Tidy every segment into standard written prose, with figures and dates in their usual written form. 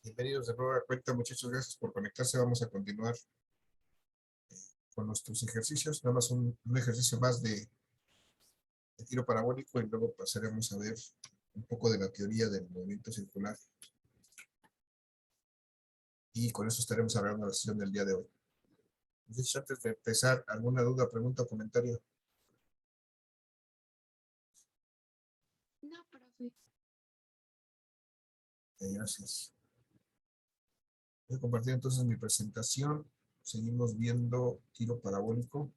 Bienvenidos de nueva cuenta, muchachos. Gracias por conectarse. Vamos a continuar con nuestros ejercicios. Nada más un ejercicio más de tiro parabólico y luego pasaremos a ver un poco de la teoría del movimiento circular. Y con eso estaremos hablando la sesión del día de hoy. Muchachos, antes de empezar, ¿alguna duda, pregunta o comentario? No, profe. Gracias. Voy a compartir entonces mi presentación. Seguimos viendo tiro parabólico.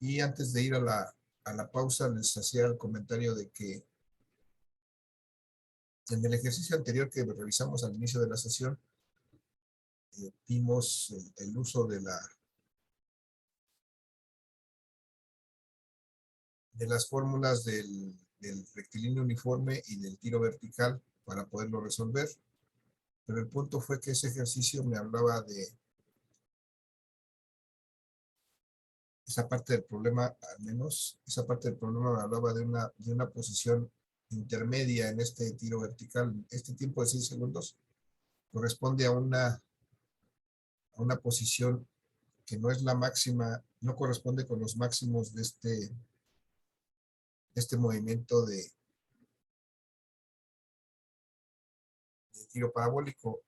Y antes de ir a la pausa, les hacía el comentario de que en el ejercicio anterior que revisamos al inicio de la sesión, vimos el uso de las fórmulas del rectilíneo uniforme y del tiro vertical para poderlo resolver. Pero el punto fue que ese ejercicio me hablaba de esa parte del problema, al menos esa parte del problema me hablaba de una posición intermedia en este tiro vertical. Este tiempo de 6 segundos corresponde a una posición que no es la máxima, no corresponde con los máximos de este movimiento de tiro parabólico.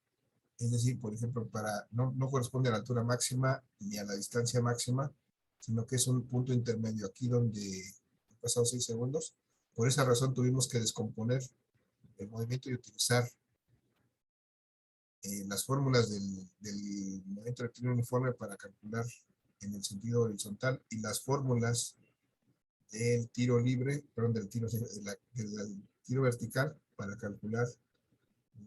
Es decir, por ejemplo, no corresponde a la altura máxima ni a la distancia máxima, sino que es un punto intermedio aquí donde han pasado 6 segundos. Por esa razón tuvimos que descomponer el movimiento y utilizar las fórmulas del movimiento rectilíneo uniforme para calcular en el sentido horizontal y las fórmulas del tiro libre, perdón, del tiro vertical para calcular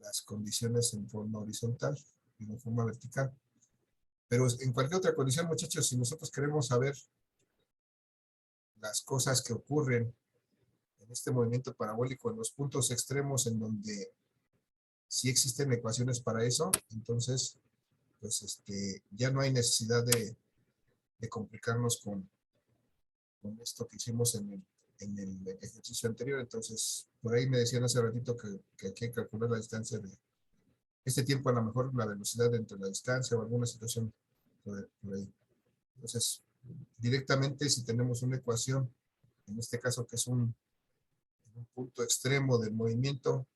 las condiciones en forma horizontal y en forma vertical. Pero en cualquier otra condición, muchachos, si nosotros queremos saber las cosas que ocurren en este movimiento parabólico, en los puntos extremos en donde sí existen ecuaciones para eso, entonces, pues ya no hay necesidad de complicarnos con esto que hicimos en el ejercicio anterior. Entonces, por ahí me decían hace ratito que hay que calcular la distancia de este tiempo, a lo mejor la velocidad entre la distancia o alguna situación por ahí. Entonces, directamente si tenemos una ecuación, en este caso que es un punto extremo del movimiento,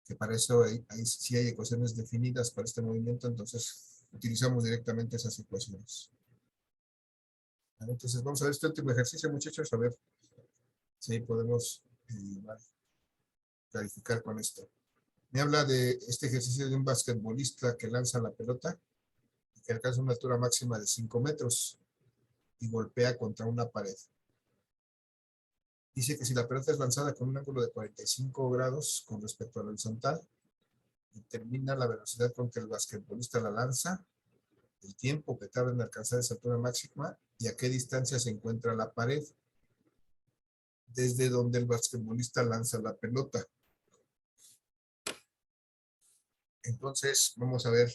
que para eso sí hay ecuaciones definidas para este movimiento, entonces utilizamos directamente esas ecuaciones. Entonces vamos a ver este último ejercicio, muchachos, a ver si podemos clarificar con esto. Me habla de este ejercicio de un basquetbolista que lanza la pelota y que alcanza una altura máxima de 5 metros y golpea contra una pared. Dice que si la pelota es lanzada con un ángulo de 45 grados con respecto al horizontal, determina la velocidad con que el basquetbolista la lanza, el tiempo que tarda en alcanzar esa altura máxima y a qué distancia se encuentra la pared desde donde el basquetbolista lanza la pelota. Entonces, vamos a ver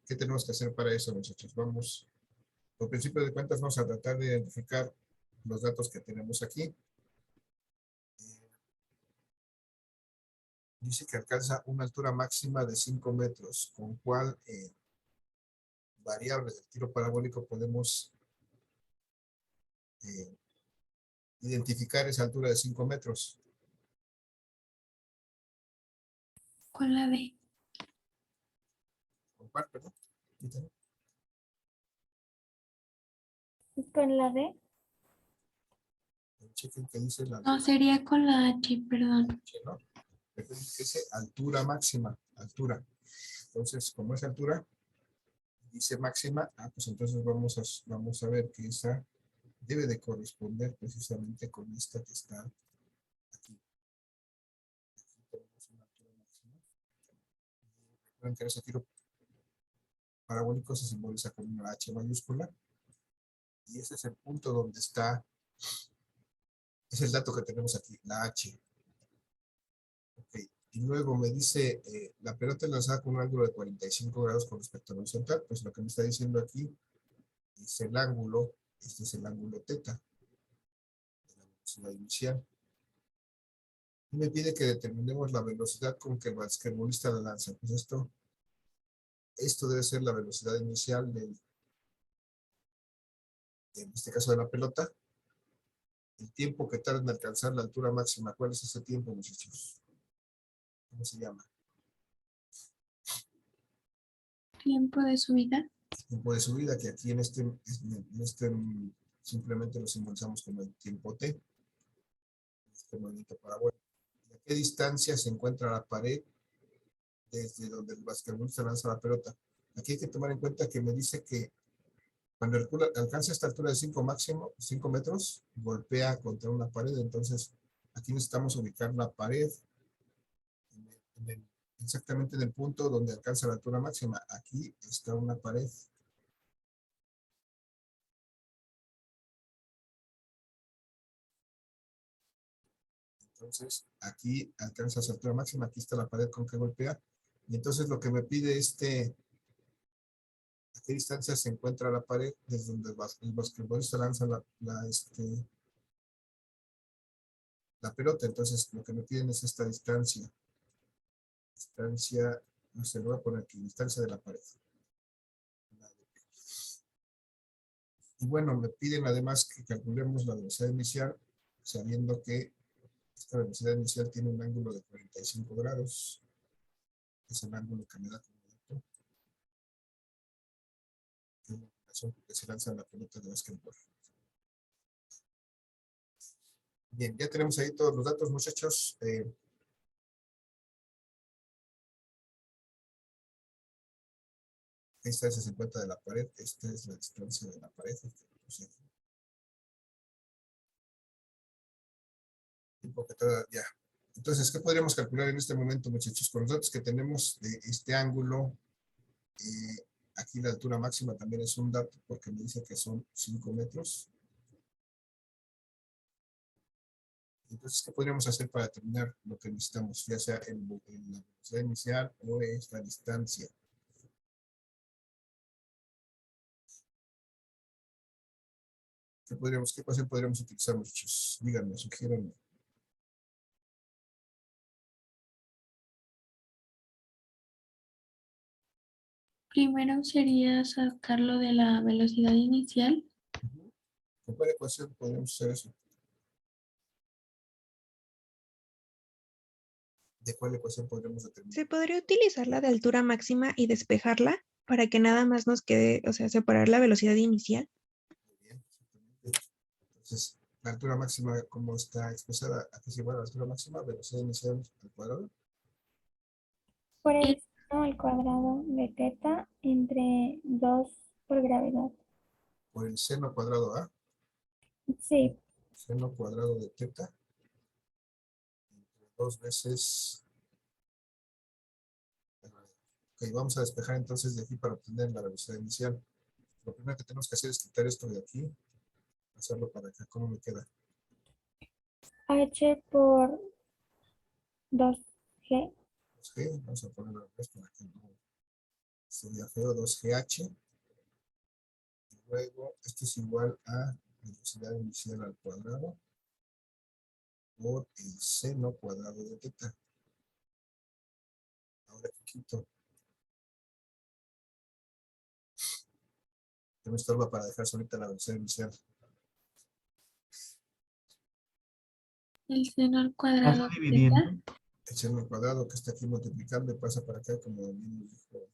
qué tenemos que hacer para eso, muchachos. Vamos, por principio de cuentas, vamos a tratar de identificar los datos que tenemos aquí. Dice que alcanza una altura máxima de 5 metros, con cuál variable del tiro parabólico podemos identificar esa altura de 5 metros. Con la D. ¿Con cuál, perdón? ¿Con la D? Chequen que dice la... No, sería con la H, perdón. ¿no? Recuerden que dice altura máxima, altura. Entonces, como es altura, dice máxima, pues entonces vamos a ver que esa debe de corresponder precisamente con esta que está aquí. Aquí tenemos una altura máxima. Recuerden que ese tiro parabólico se simboliza con una H mayúscula. Y ese es el punto donde está, es el dato que tenemos aquí, la H. Ok. Y luego me dice, la pelota lanzada con un ángulo de 45 grados con respecto al horizontal, pues lo que me está diciendo aquí es el ángulo, este es el ángulo teta de la velocidad inicial. Y me pide que determinemos la velocidad con que el basquetbolista la lanza. Pues esto debe ser la velocidad inicial en este caso de la pelota. El tiempo que tarda en alcanzar la altura máxima. ¿Cuál es ese tiempo, muchachos? ¿Cómo se llama? Tiempo de subida. Tiempo de subida, que aquí en este simplemente lo simbolizamos como el tiempo T. Este movimiento parabólico. ¿A qué distancia se encuentra la pared desde donde el basquetbolista lanza la pelota? Aquí hay que tomar en cuenta que me dice que cuando alcanza esta altura de 5 metros, golpea contra una pared. Entonces, aquí necesitamos ubicar la pared en el, exactamente en el punto donde alcanza la altura máxima. Aquí está una pared. Entonces, aquí alcanza su altura máxima. Aquí está la pared con que golpea. Y entonces lo que me pide a qué distancia se encuentra la pared desde donde el basquetbolista lanza la pelota. Entonces, lo que me piden es esta distancia. Distancia, no sé, lo voy a poner aquí, distancia de la pared. Y bueno, me piden además que calculemos la velocidad inicial, sabiendo que esta velocidad inicial tiene un ángulo de 45 grados. Es el ángulo que me da como dato. Es la razón por que se lanza la pelota de básquetbol. Bien, ya tenemos ahí todos los datos, muchachos. Esta es el 50 de la pared, esta es la distancia de la pared. Ya. Entonces, ¿qué podríamos calcular en este momento, muchachos? Con los datos que tenemos de este ángulo, aquí la altura máxima también es un dato porque me dice que son 5 metros. Entonces, ¿qué podríamos hacer para determinar lo que necesitamos? Ya sea la velocidad inicial o la distancia. ¿Qué ecuación podríamos utilizar, muchachos? Díganme, sugiéranme. Primero sería sacarlo de la velocidad inicial. ¿Con cuál ecuación podríamos hacer eso? ¿De cuál ecuación podríamos determinar? ¿Se podría utilizar la de altura máxima y despejarla para que nada más nos quede, o sea, separar la velocidad inicial? Muy bien, exactamente. Entonces, la altura máxima, ¿cómo está expresada? Aquí es igual a la altura máxima, velocidad inicial al cuadrado. Por Y el seno al cuadrado de teta entre 2 por gravedad. Por el seno cuadrado A, Sí, seno cuadrado de teta, entre 2 veces. Ok, vamos a despejar entonces de aquí para obtener la velocidad inicial. Lo primero que tenemos que hacer es quitar esto de aquí, hacerlo para acá. ¿Cómo me queda? h por 2g. 2G, vamos a ponerlo al revés para que no sería feo, 2GH. Y luego, esto es igual a velocidad inicial al cuadrado por el seno cuadrado de teta. Ahora que quito, que me estorba para dejar solita la velocidad inicial. el seno al Vas cuadrado de dividiendo. teta. El seno al cuadrado que está aquí multiplicando pasa para acá, como bien nos dijo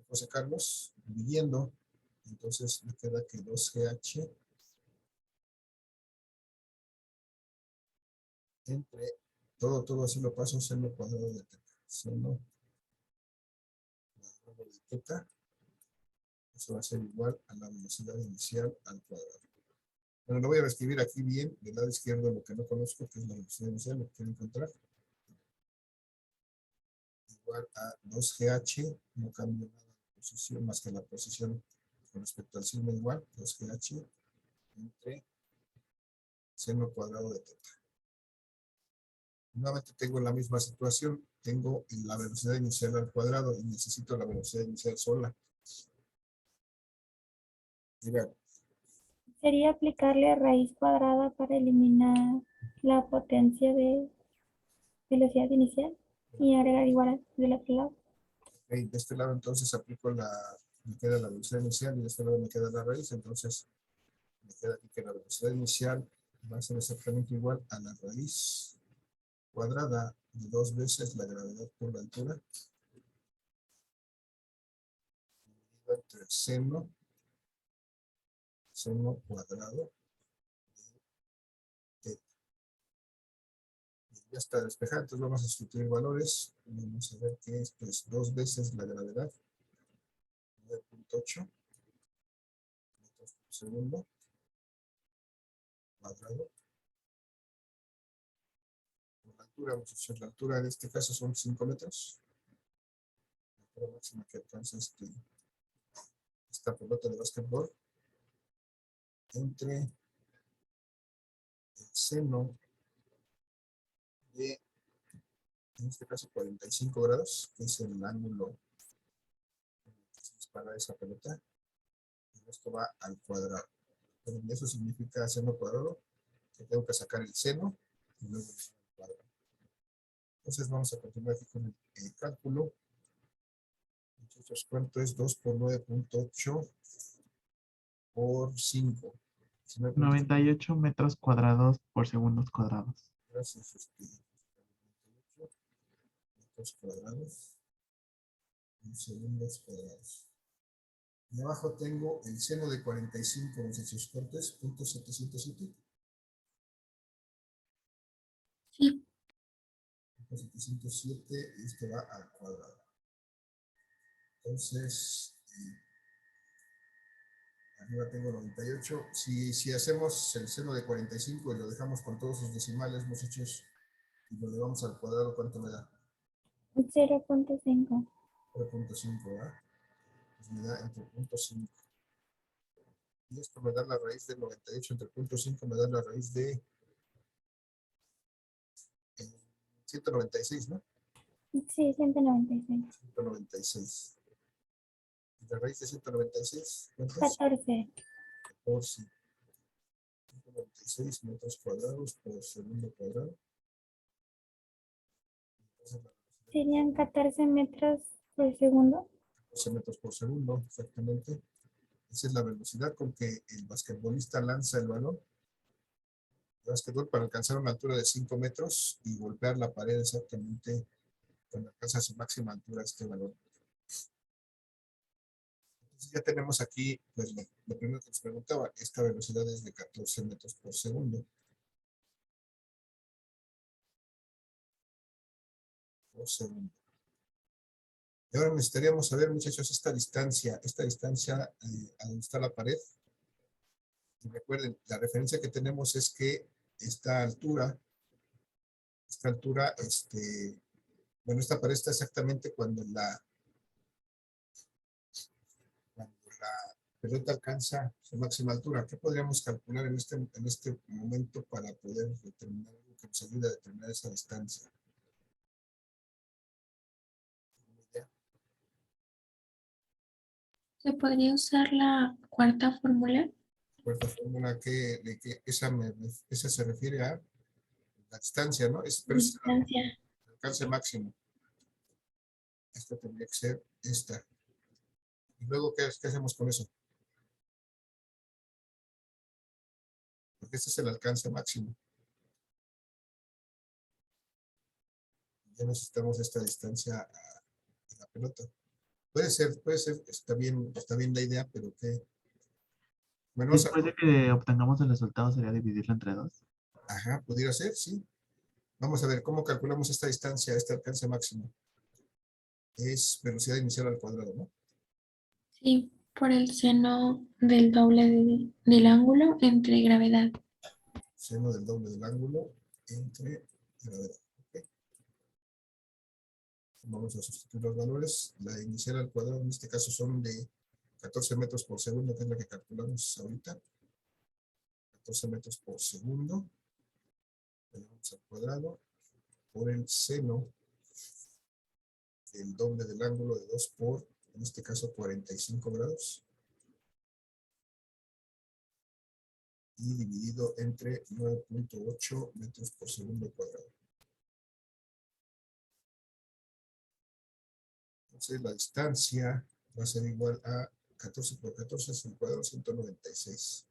José Carlos, dividiendo. Entonces me queda que 2GH entre todo así lo paso, seno cuadrado de teta. Seno cuadrado de teta. Eso va a ser igual a la velocidad inicial al cuadrado. Bueno, lo voy a escribir aquí bien, del lado izquierdo lo que no conozco, que es la velocidad inicial, lo que quiero encontrar. Igual a 2GH, no cambio nada de posición, más que la posición con respecto al signo igual, 2GH entre seno cuadrado de teta. Nuevamente tengo la misma situación, tengo la velocidad inicial al cuadrado y necesito la velocidad inicial sola. Mira, Sería aplicarle raíz cuadrada para eliminar la potencia de velocidad inicial y agregar igual del otro lado. Ok, de este lado entonces aplico me queda la velocidad inicial y de este lado me queda la raíz, entonces me queda aquí que la velocidad inicial va a ser exactamente igual a la raíz cuadrada de 2 veces la gravedad por la altura, dividido entre seno cuadrado de ya está despejado, entonces vamos a sustituir valores, vamos a ver que esto es 2 veces la gravedad, 9.8 metros por segundo cuadrado. La altura, vamos a hacer la altura en este caso son 5 metros. La altura máxima que alcanza esta pelota de básquetbol entre el seno de, en este caso, 45 grados, que es el ángulo que se dispara esa pelota. Y esto va al cuadrado. Pero eso significa seno cuadrado, que tengo que sacar el seno y luego el cuadrado. Entonces vamos a continuar aquí con el cálculo. Entonces, ¿cuánto es 2 por 9.8 por 5? 98 metros cuadrados por segundos cuadrados. Gracias. 98 metros cuadrados en segundos cuadrados. Y abajo tengo el seno de 45 en sus cortes, punto 707. Sí, 707, y esto va al cuadrado. Entonces, arriba tengo 98. Si hacemos el seno de 45 y lo dejamos con todos sus decimales, muchachos, y lo llevamos al cuadrado, ¿cuánto me da? 0.5. 0.5, ¿verdad? Pues me da entre 0.5. Y esto me da la raíz de 98 entre 0.5, me da la raíz de 196, ¿no? Sí, 196. 196. ¿Y la raíz de 196? ¿Cuánto es? 14. 14. 196 metros cuadrados por segundo cuadrado. Entonces, Serían 14 metros por segundo. 14 metros por segundo, exactamente. Esa es la velocidad con que el basquetbolista lanza el balón de basquetbol para alcanzar una altura de 5 metros y golpear la pared exactamente cuando alcanza su máxima altura este balón. Entonces ya tenemos aquí, pues lo primero que nos preguntaba, esta velocidad es de 14 metros por segundo. Y ahora necesitaríamos saber, muchachos, esta distancia a donde está la pared. Y recuerden, la referencia que tenemos es que esta altura, bueno, esta pared está exactamente cuando la pelota alcanza su máxima altura. ¿Qué podríamos calcular en este momento para poder determinar algo que nos ayude a determinar esa distancia? se podría usar la cuarta fórmula. Cuarta fórmula que esa se refiere a la distancia, ¿no? Pero es Distancia. el alcance máximo. Esta tendría que ser esta. Y luego, ¿qué hacemos con eso? Porque este es el alcance máximo. Ya necesitamos esta distancia a la pelota. Puede ser, está bien la idea, pero ¿qué? Bueno, Después de que obtengamos el resultado, sería dividirlo entre 2. ajá, pudiera ser, sí. Vamos a ver, ¿cómo calculamos esta distancia, este alcance máximo? Es velocidad inicial al cuadrado, ¿no? Sí, por el seno del doble del ángulo entre gravedad. Seno del doble del ángulo entre gravedad. ¿Okay? Vamos a sustituir los valores. La inicial al cuadrado en este caso son de 14 metros por segundo, que es la que calculamos ahorita. 14 metros por segundo. Elevamos al cuadrado por el seno del doble del ángulo de 2 por, en este caso, 45 grados. Y dividido entre 9.8 metros por segundo cuadrado. Entonces la distancia va a ser igual a 14 por 14 es el cuadrado, 196.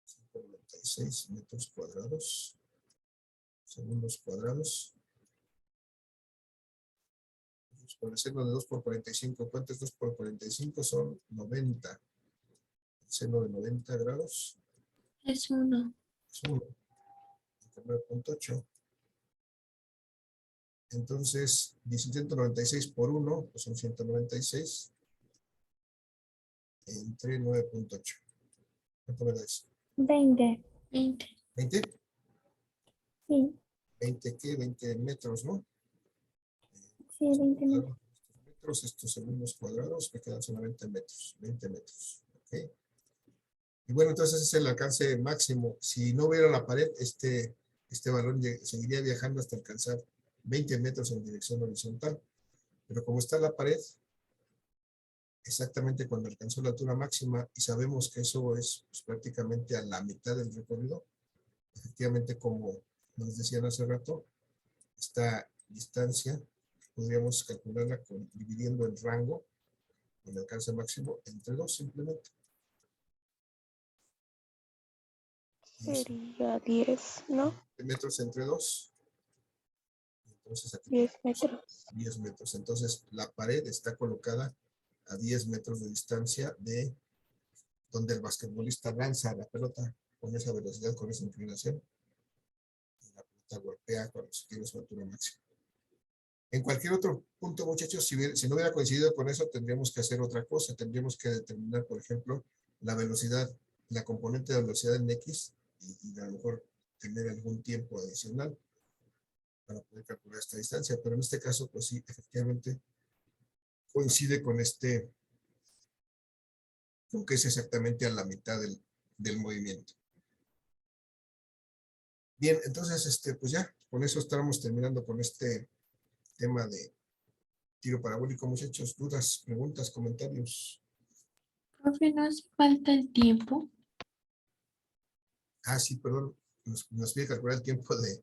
196 metros cuadrados, segundos cuadrados. Por el seno de 2 por 45, ¿cuánto es 2 por 45? Son 90. El seno de 90 grados Es 1. es 1. 9.8. Entonces, 196 por 1, pues son 196 entre 9.8. ¿Cuánto me da eso? 20. 20. ¿20? Sí, ¿20 qué? 20 metros, ¿no? sí, 20 metros. Claro, estos metros, estos segundos cuadrados, me quedan solamente metros, 20 metros. ¿Ok? Y bueno, entonces ese es el alcance máximo. Si no hubiera la pared, este balón seguiría viajando hasta alcanzar 20 metros en dirección horizontal. Pero como está la pared, exactamente cuando alcanzó la altura máxima, y sabemos que eso es pues, prácticamente a la mitad del recorrido, efectivamente, como nos decían hace rato, esta distancia podríamos calcularla dividiendo el rango, el alcance máximo, entre 2 simplemente. Sería 10, ¿no? Metros entre 2. Entonces aquí 10 metros. 10 metros. Entonces la pared está colocada a 10 metros de distancia de donde el basquetbolista lanza la pelota con esa velocidad, con esa inclinación. Y la pelota golpea cuando se tiene su altura máxima. En cualquier otro punto, muchachos, si no hubiera coincidido con eso, tendríamos que hacer otra cosa. Tendríamos que determinar, por ejemplo, la velocidad, la componente de velocidad en X y a lo mejor tener algún tiempo adicional para poder calcular esta distancia. Pero en este caso, pues sí, efectivamente, coincide con con que es exactamente a la mitad del movimiento. Bien, entonces, pues ya, con eso estamos terminando con este tema de tiro parabólico, muchachos. ¿Dudas, preguntas, comentarios? Profe, ¿no hace falta el tiempo? Ah, sí, perdón, nos pide calcular el tiempo de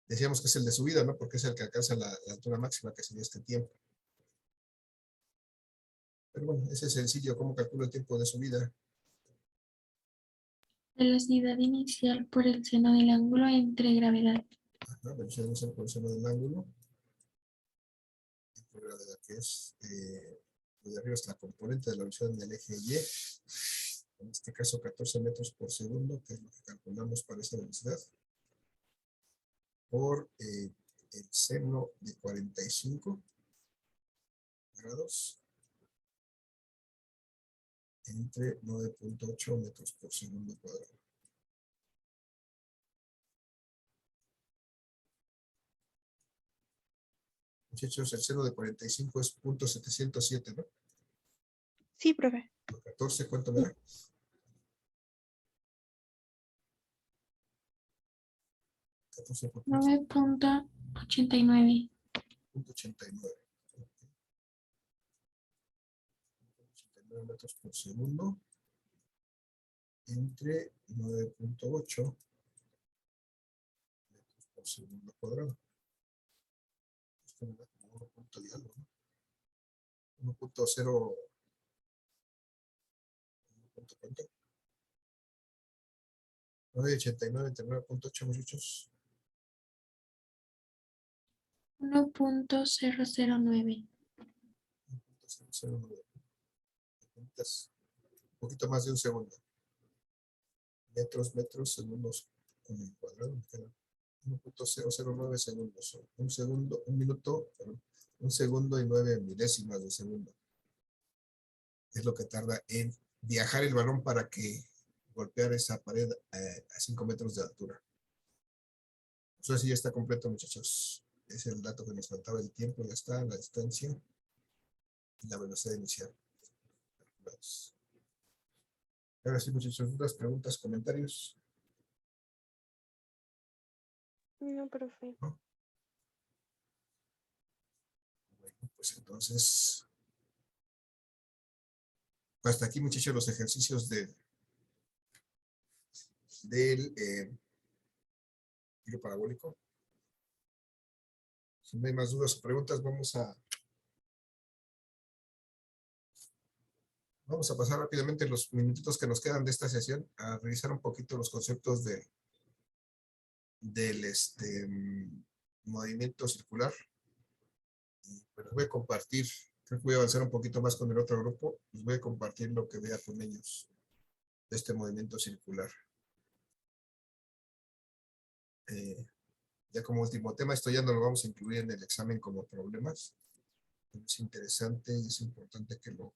decíamos que es el de subida, ¿no? Porque es el que alcanza la altura máxima, que sería este tiempo. Pero bueno, ese es sencillo, ¿cómo calculo el tiempo de subida? Velocidad inicial por el seno del ángulo entre gravedad. Ajá, velocidad inicial por el seno del ángulo. Por gravedad, que es, de arriba está la componente de la velocidad en el eje Y. En este caso, 14 metros por segundo, que es lo que calculamos para esa velocidad. Por el seno de 45 grados entre 9.8 metros por segundo cuadrado. Muchachos, el seno de 45 es 0.707, ¿no? Sí, profe. Por 14, ¿cuánto me da? 14 por 9.89. 0.89. 89 metros por segundo entre 9.8 metros por segundo cuadrado. Esto me da como 1 punto y algo, ¿no? 1.0. 9.89 entre 9.8, muchachos. 1.009. 1.009. Un poquito más de un segundo. Metros, segundos con el cuadrado. 1.009 segundos. Un segundo, un minuto, perdón, un segundo y 9 milésimas de segundo. Es lo que tarda en viajar el balón para que golpear esa pared a 5 metros de altura. Eso así ya está completo, muchachos. Es el dato que nos faltaba, el tiempo, ya está, la distancia y la velocidad inicial. Ahora sí, muchachos, dudas, preguntas, comentarios. No, profe. ¿No? Bueno, pues entonces, hasta aquí, muchachos, los ejercicios del tiro parabólico. Si no hay más dudas o preguntas, vamos a pasar rápidamente los minutitos que nos quedan de esta sesión a revisar un poquito los conceptos del movimiento circular. Y pues les voy a compartir, creo que voy a avanzar un poquito más con el otro grupo, les voy a compartir lo que vea con ellos de este movimiento circular. Ya como último tema, esto ya no lo vamos a incluir en el examen como problemas. Es interesante y es importante que lo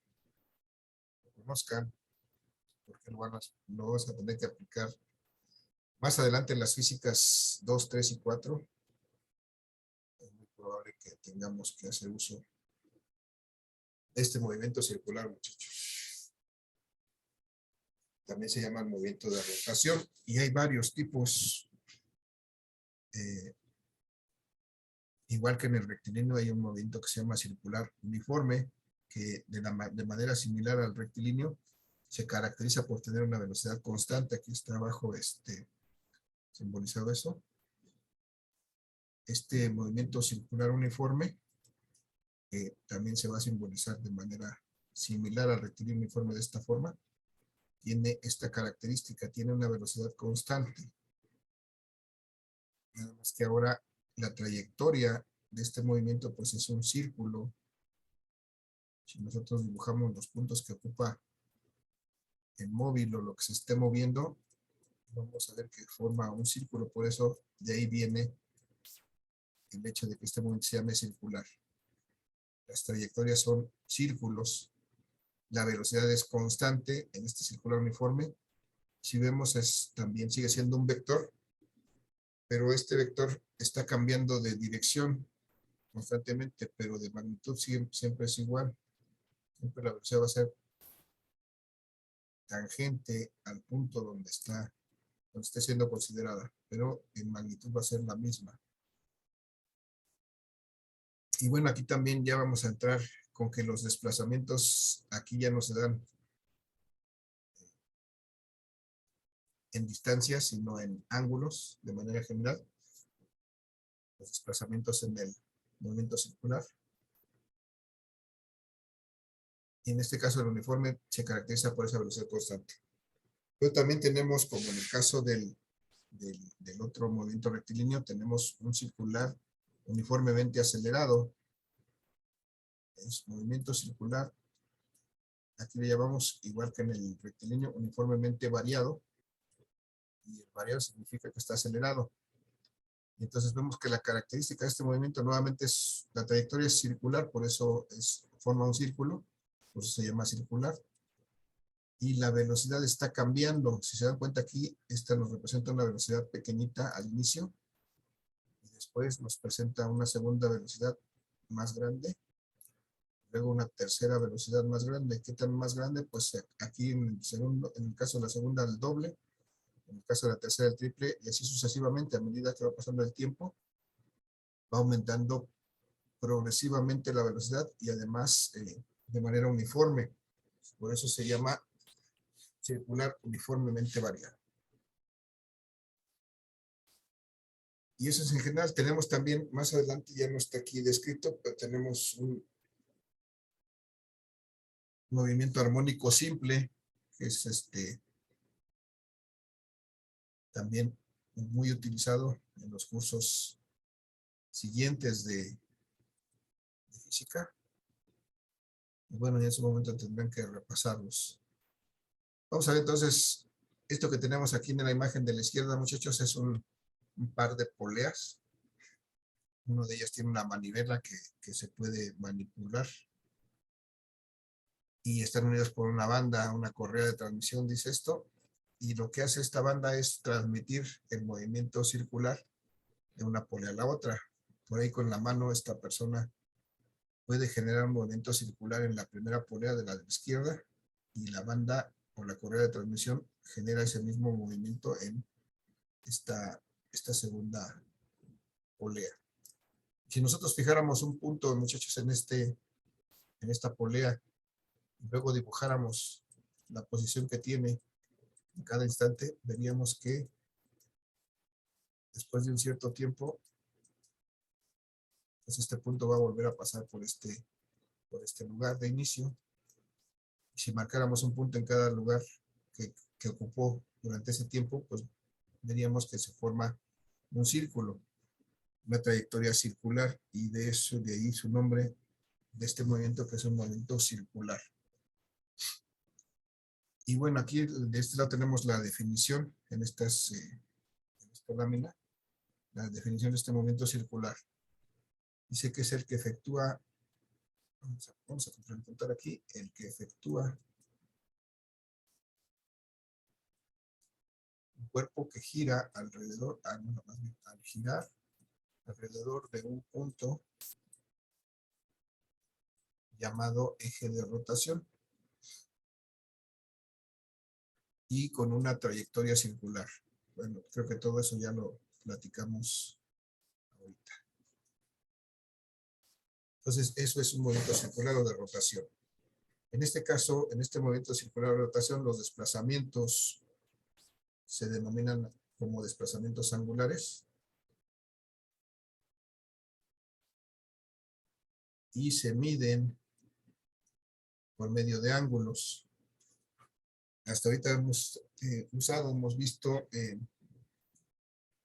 conozcan, porque lo vamos a tener que aplicar más adelante en las físicas 2, 3 y 4. Es muy probable que tengamos que hacer uso de este movimiento circular, muchachos. También se llama movimiento de rotación y hay varios tipos. Igual que en el rectilíneo hay un movimiento que se llama circular uniforme, que de manera similar al rectilíneo se caracteriza por tener una velocidad constante. Aquí está abajo simbolizado eso. Este movimiento circular uniforme también se va a simbolizar de manera similar al rectilíneo uniforme de esta forma. Tiene esta característica, tiene una velocidad constante. Nada más que ahora la trayectoria de este movimiento pues es un círculo. Si nosotros dibujamos los puntos que ocupa el móvil o lo que se esté moviendo, vamos a ver que forma un círculo. Por eso de ahí viene el hecho de que este movimiento se llame circular. Las trayectorias son círculos. La velocidad es constante en este circular uniforme. Si vemos, también sigue siendo un vector, pero este vector está cambiando de dirección constantemente, pero de magnitud siempre es igual. Siempre la velocidad va a ser tangente al punto donde esté siendo considerada, pero en magnitud va a ser la misma. Y bueno, aquí también ya vamos a entrar con que los desplazamientos aquí ya no se dan en distancias, sino en ángulos de manera general. Los desplazamientos en el movimiento circular. Y en este caso el uniforme se caracteriza por esa velocidad constante. Pero también tenemos, como en el caso del otro movimiento rectilíneo, tenemos un circular uniformemente acelerado. Es movimiento circular. Aquí le llamamos, igual que en el rectilíneo, uniformemente variado. Y el variado significa que está acelerado. Y entonces vemos que la característica de este movimiento nuevamente es, la trayectoria es circular, por eso forma un círculo, por eso se llama circular. Y la velocidad está cambiando. Si se dan cuenta aquí, esta nos representa una velocidad pequeñita al inicio. Y después nos presenta una segunda velocidad más grande. Luego una tercera velocidad más grande. ¿Qué tan más grande? Pues aquí en el caso de la segunda, el doble. En el caso de la tercera, el triple. Y así sucesivamente, a medida que va pasando el tiempo, va aumentando progresivamente la velocidad y además de manera uniforme. Por eso se llama circular uniformemente variado. Y eso es en general. Tenemos también, más adelante ya no está aquí descrito, pero tenemos un movimiento armónico simple, que es también muy utilizado en los cursos siguientes de física. Y bueno, en ese momento tendrán que repasarlos. Vamos a ver entonces, esto que tenemos aquí en la imagen de la izquierda, muchachos, es un par de poleas. Uno de ellas tiene una manivela que se puede manipular. Y están unidas por una banda, una correa de transmisión, dice esto. Y lo que hace esta banda es transmitir el movimiento circular de una polea a la otra. Por ahí con la mano esta persona puede generar un movimiento circular en la primera polea de la izquierda y la banda o la correa de transmisión genera ese mismo movimiento en esta segunda polea. Si nosotros fijáramos un punto, muchachos, en esta polea, y luego dibujáramos la posición que tiene en cada instante, veríamos que después de un cierto tiempo Entonces este punto va a volver a pasar por este lugar de inicio. Si marcáramos un punto en cada lugar que ocupó durante ese tiempo, pues veríamos que se forma un círculo, una trayectoria circular, y de ahí su nombre de este movimiento, que es un movimiento circular. Y bueno, aquí de este lado tenemos la definición en esta lámina, la definición de este movimiento circular. Dice que es el que efectúa, vamos a contar aquí, el que efectúa un cuerpo que gira alrededor, más bien, al girar alrededor de un punto llamado eje de rotación y con una trayectoria circular. Bueno, creo que todo eso ya lo platicamos ahorita. Entonces, eso es un movimiento circular o de rotación. En este caso, en este movimiento circular de rotación, los desplazamientos se denominan como desplazamientos angulares y se miden por medio de ángulos. Hasta ahorita hemos visto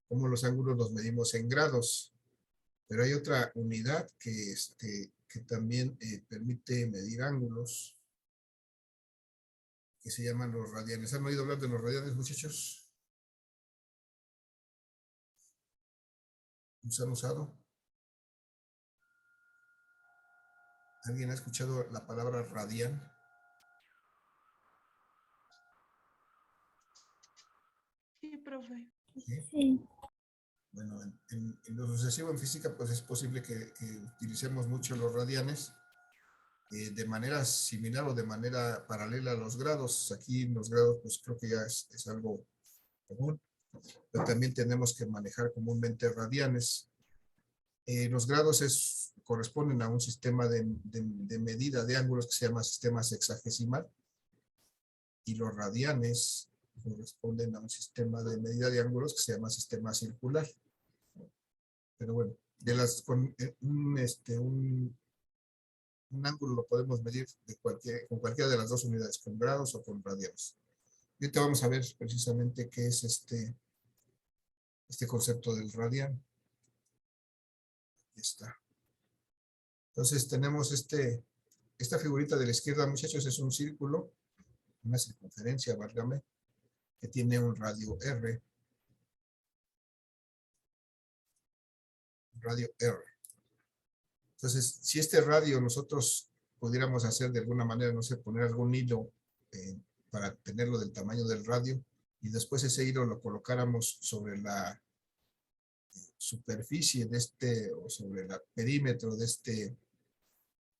cómo los ángulos los medimos en grados, pero hay otra unidad que también permite medir ángulos, que se llaman los radianes. ¿Han oído hablar de los radianes, muchachos? ¿Los han usado? ¿Alguien ha escuchado la palabra radian? Sí, profe. ¿Sí? Sí. Bueno, en lo sucesivo en física, pues es posible que utilicemos mucho los radianes de manera similar o de manera paralela a los grados. Aquí en los grados, pues creo que ya es algo común, pero también tenemos que manejar comúnmente radianes. Los grados corresponden a un sistema de medida de ángulos que se llama sistema sexagesimal, y los radianes corresponden a un sistema de medida de ángulos que se llama sistema circular. Pero bueno, con un ángulo lo podemos medir con cualquiera de las dos unidades, con grados o con radianes. Y ahorita vamos a ver precisamente qué es este concepto del radian. Aquí está. Entonces tenemos esta figurita de la izquierda, muchachos, es un círculo, una circunferencia, válgame, que tiene un radio R. Radio R. Entonces, si este radio nosotros pudiéramos hacer de alguna manera, no sé, poner algún hilo para tenerlo del tamaño del radio, y después ese hilo lo colocáramos sobre la superficie o sobre el perímetro de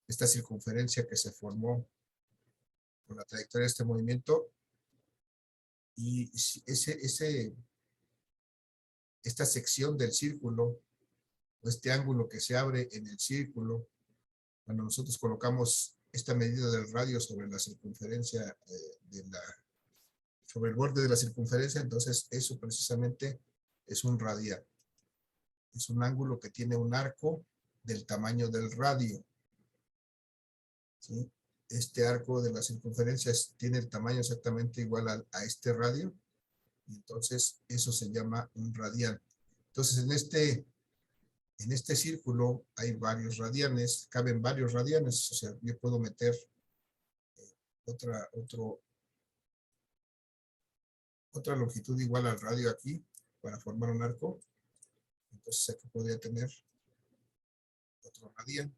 esta circunferencia que se formó con la trayectoria de este movimiento, y esta sección del círculo, o este ángulo que se abre en el círculo, cuando nosotros colocamos esta medida del radio sobre la circunferencia sobre el borde de la circunferencia, entonces eso precisamente es un radian. Es un ángulo que tiene un arco del tamaño del radio. ¿Sí? Este arco de la circunferencia tiene el tamaño exactamente igual a este radio, y entonces eso se llama un radian. Entonces en este círculo hay varios radianes, caben varios radianes, o sea, yo puedo meter otra longitud igual al radio aquí para formar un arco. Entonces aquí podría tener otro radian.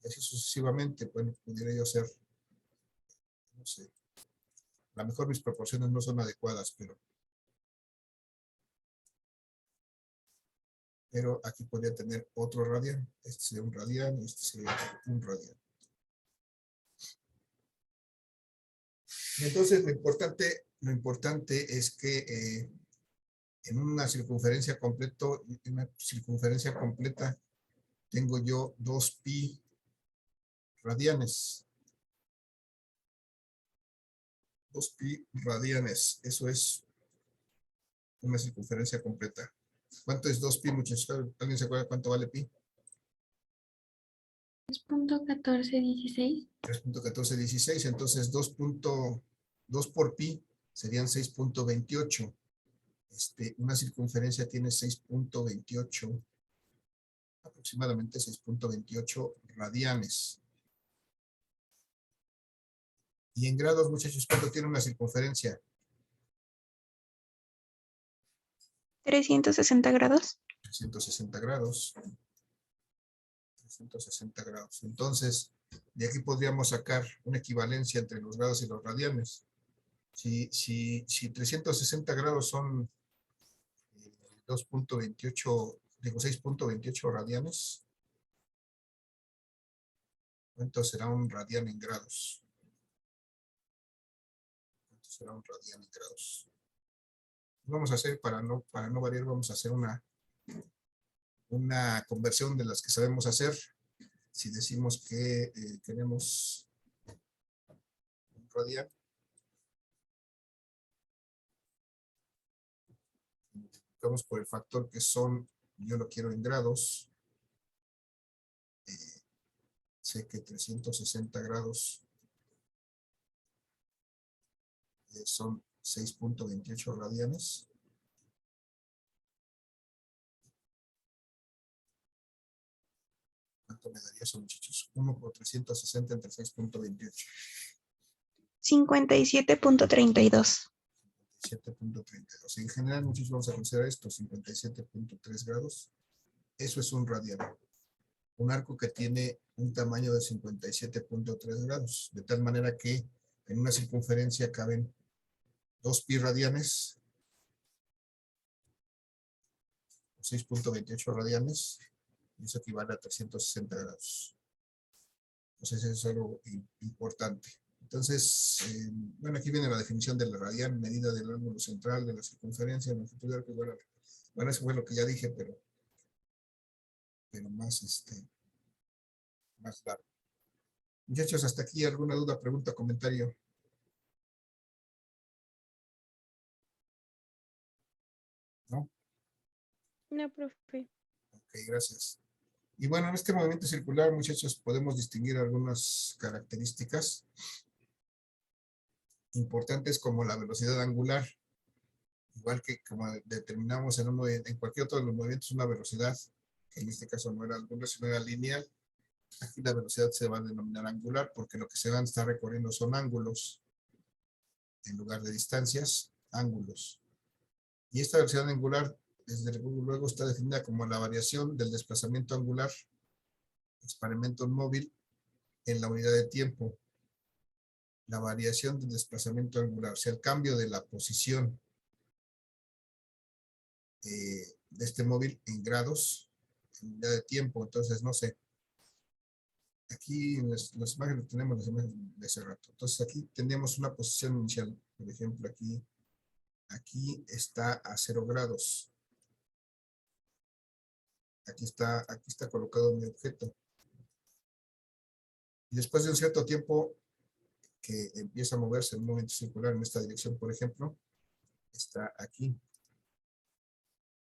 Y así sucesivamente, bueno, pudiera yo hacer, no sé, a lo mejor mis proporciones no son adecuadas, pero aquí podría tener otro radian. Este sería un radian y este sería un radian. Y entonces lo importante es que en una circunferencia completa tengo yo 2pi radianes. 2pi radianes, eso es Una circunferencia completa. ¿Cuánto es 2pi, muchachos? ¿Alguien se acuerda cuánto vale pi? 3.1416. 3.1416. Entonces 2 por pi serían 6.28. Una circunferencia tiene 6.28, aproximadamente 6.28 radianes. Y en grados, muchachos, ¿cuánto tiene una circunferencia? 360 grados. 360 grados. 360 grados. Entonces, de aquí podríamos sacar una equivalencia entre los grados y los radianes. Si 360 grados son 2.28, digo 6.28 radianes, ¿cuánto será un radian en grados? ¿Cuánto será un radian en grados? Vamos a hacer, para no variar, vamos a hacer una conversión de las que sabemos hacer. Si decimos que queremos un radian, multiplicamos por el factor que son, yo lo quiero en grados, sé que 360 grados son 6.28 radianes. ¿Cuánto me daría eso, muchachos? 1 por 360 entre 6.28. 57.32. 57.32. En general, muchachos, vamos a considerar esto, 57.3 grados. Eso es un radian. Un arco que tiene un tamaño de 57.3 grados, de tal manera que en una circunferencia caben 2 pi radianes, 6.28 radianes, y eso equivale a 360 grados. Entonces eso es algo importante. Entonces, bueno, aquí viene la definición de la radian, medida del ángulo central de la circunferencia, longitud de arco igual a... Bueno, eso fue lo que ya dije, pero más, más largo. Muchachos, hasta aquí, ¿alguna duda, pregunta, comentario? ¿No? No, profe. Ok, gracias. Y bueno, en este movimiento circular, muchachos, podemos distinguir algunas características importantes como la velocidad angular, igual que como determinamos en cualquier otro de los movimientos una velocidad, que en este caso no era angular, sino era lineal. Aquí la velocidad se va a denominar angular porque lo que se van a estar recorriendo son ángulos, en lugar de distancias, ángulos. Y esta velocidad angular, desde luego, está definida como la variación del desplazamiento angular, experimento móvil, en la unidad de tiempo. La variación del desplazamiento angular, o sea, el cambio de la posición de este móvil en grados, en unidad de tiempo. Entonces, no sé. Aquí en las imágenes tenemos las imágenes de ese rato. Entonces, aquí tenemos una posición inicial. Por ejemplo, aquí está a 0 grados. Aquí está colocado mi objeto. Y después de un cierto tiempo que empieza a moverse en un movimiento circular en esta dirección, por ejemplo, está aquí.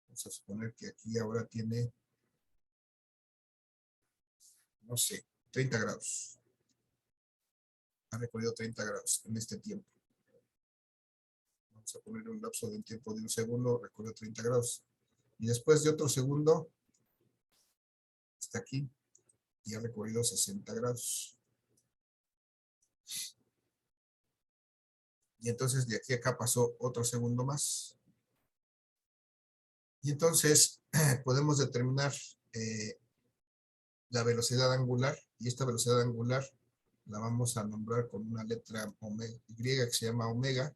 Vamos a suponer que aquí ahora tiene, no sé, 30 grados. Ha recorrido 30 grados en este tiempo. Vamos a poner un lapso de un tiempo de un segundo, recorrió 30 grados. Y después de otro segundo, está aquí y ha recorrido 60 grados. Y entonces de aquí a acá pasó otro segundo más. Y entonces podemos determinar la velocidad angular, y esta velocidad angular la vamos a nombrar con una letra griega que se llama omega,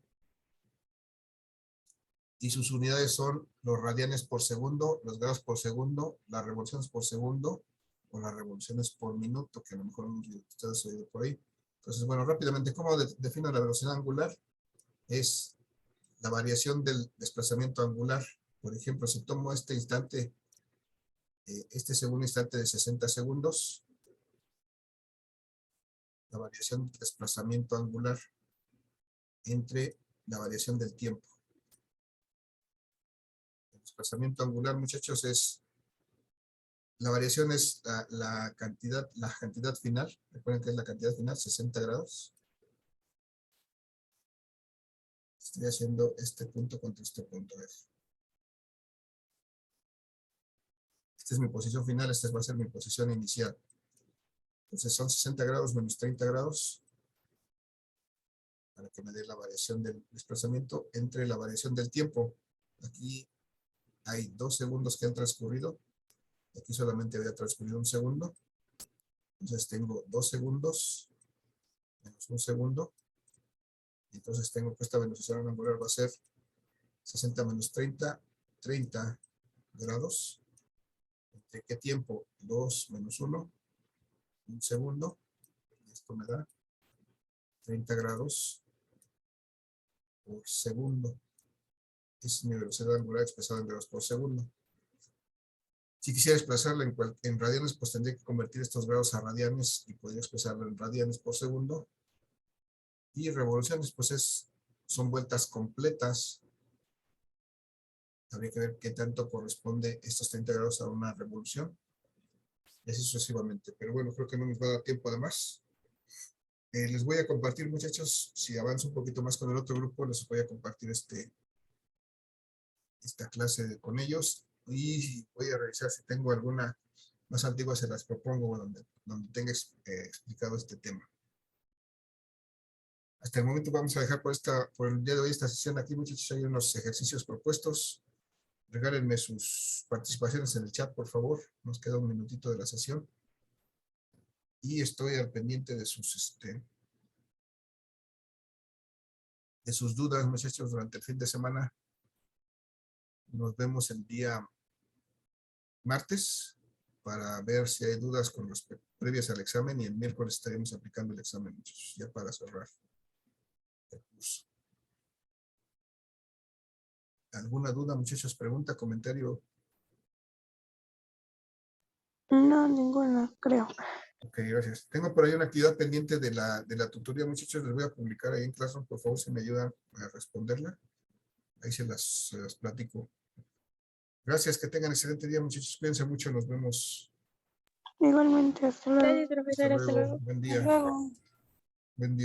y sus unidades son los radianes por segundo, los grados por segundo, las revoluciones por segundo, o las revoluciones por minuto, que a lo mejor ustedes han oído por ahí. Entonces, bueno, rápidamente, ¿cómo defino la velocidad angular? Es la variación del desplazamiento angular. Por ejemplo, si tomo este instante, este segundo instante de 60 segundos, la variación del desplazamiento angular entre la variación del tiempo. desplazamiento angular, muchachos, la variación es la cantidad final. Recuerden que es la cantidad final, 60 grados. Estoy haciendo este punto contra este punto. Esta es mi posición final, esta va a ser mi posición inicial. Entonces son 60 grados menos 30 grados para que me dé la variación del desplazamiento entre la variación del tiempo. Aquí hay 2 segundos que han transcurrido. Aquí solamente había transcurrido 1 segundo. Entonces tengo 2 segundos menos 1 segundo. Entonces tengo que esta velocidad angular va a ser 60 menos 30, 30 grados. ¿Entre qué tiempo? 2 menos 1, 1 segundo. Esto me da 30 grados por segundo. Es mi velocidad angular expresada en grados por segundo. Si quisiera expresarla en radianes, pues tendría que convertir estos grados a radianes y podría expresarlo en radianes por segundo. Y revoluciones, pues son vueltas completas. Habría que ver qué tanto corresponde estos 30 grados a una revolución. Y así sucesivamente. Pero bueno, creo que no nos va a dar tiempo además. Les voy a compartir, muchachos, si avanzo un poquito más con el otro grupo, les voy a compartir esta clase con ellos. Y voy a revisar si tengo alguna más antigua, se las propongo donde tenga explicado este tema. Hasta el momento vamos a dejar por el día de hoy esta sesión aquí, muchachos. Hay unos ejercicios propuestos. Regálenme sus participaciones en el chat, por favor. Nos queda un minutito de la sesión. Y estoy al pendiente de sus dudas, muchachos, durante el fin de semana. Nos vemos el día martes para ver si hay dudas con respecto previas al examen, y el miércoles estaremos aplicando el examen, muchachos, ya para cerrar el curso. ¿Alguna duda, muchachos? ¿Pregunta, comentario? No, ninguna, creo. Ok, gracias. Tengo por ahí una actividad pendiente de la tutoría, muchachos. Les voy a publicar ahí en Classroom. Por favor, si me ayudan a responderla. Ahí se las platico. Gracias, que tengan excelente día, muchachos. Cuídense mucho, nos vemos. Igualmente, hasta luego. Gracias, profesor. Hasta luego. Buen Hasta día. luego. Buen día.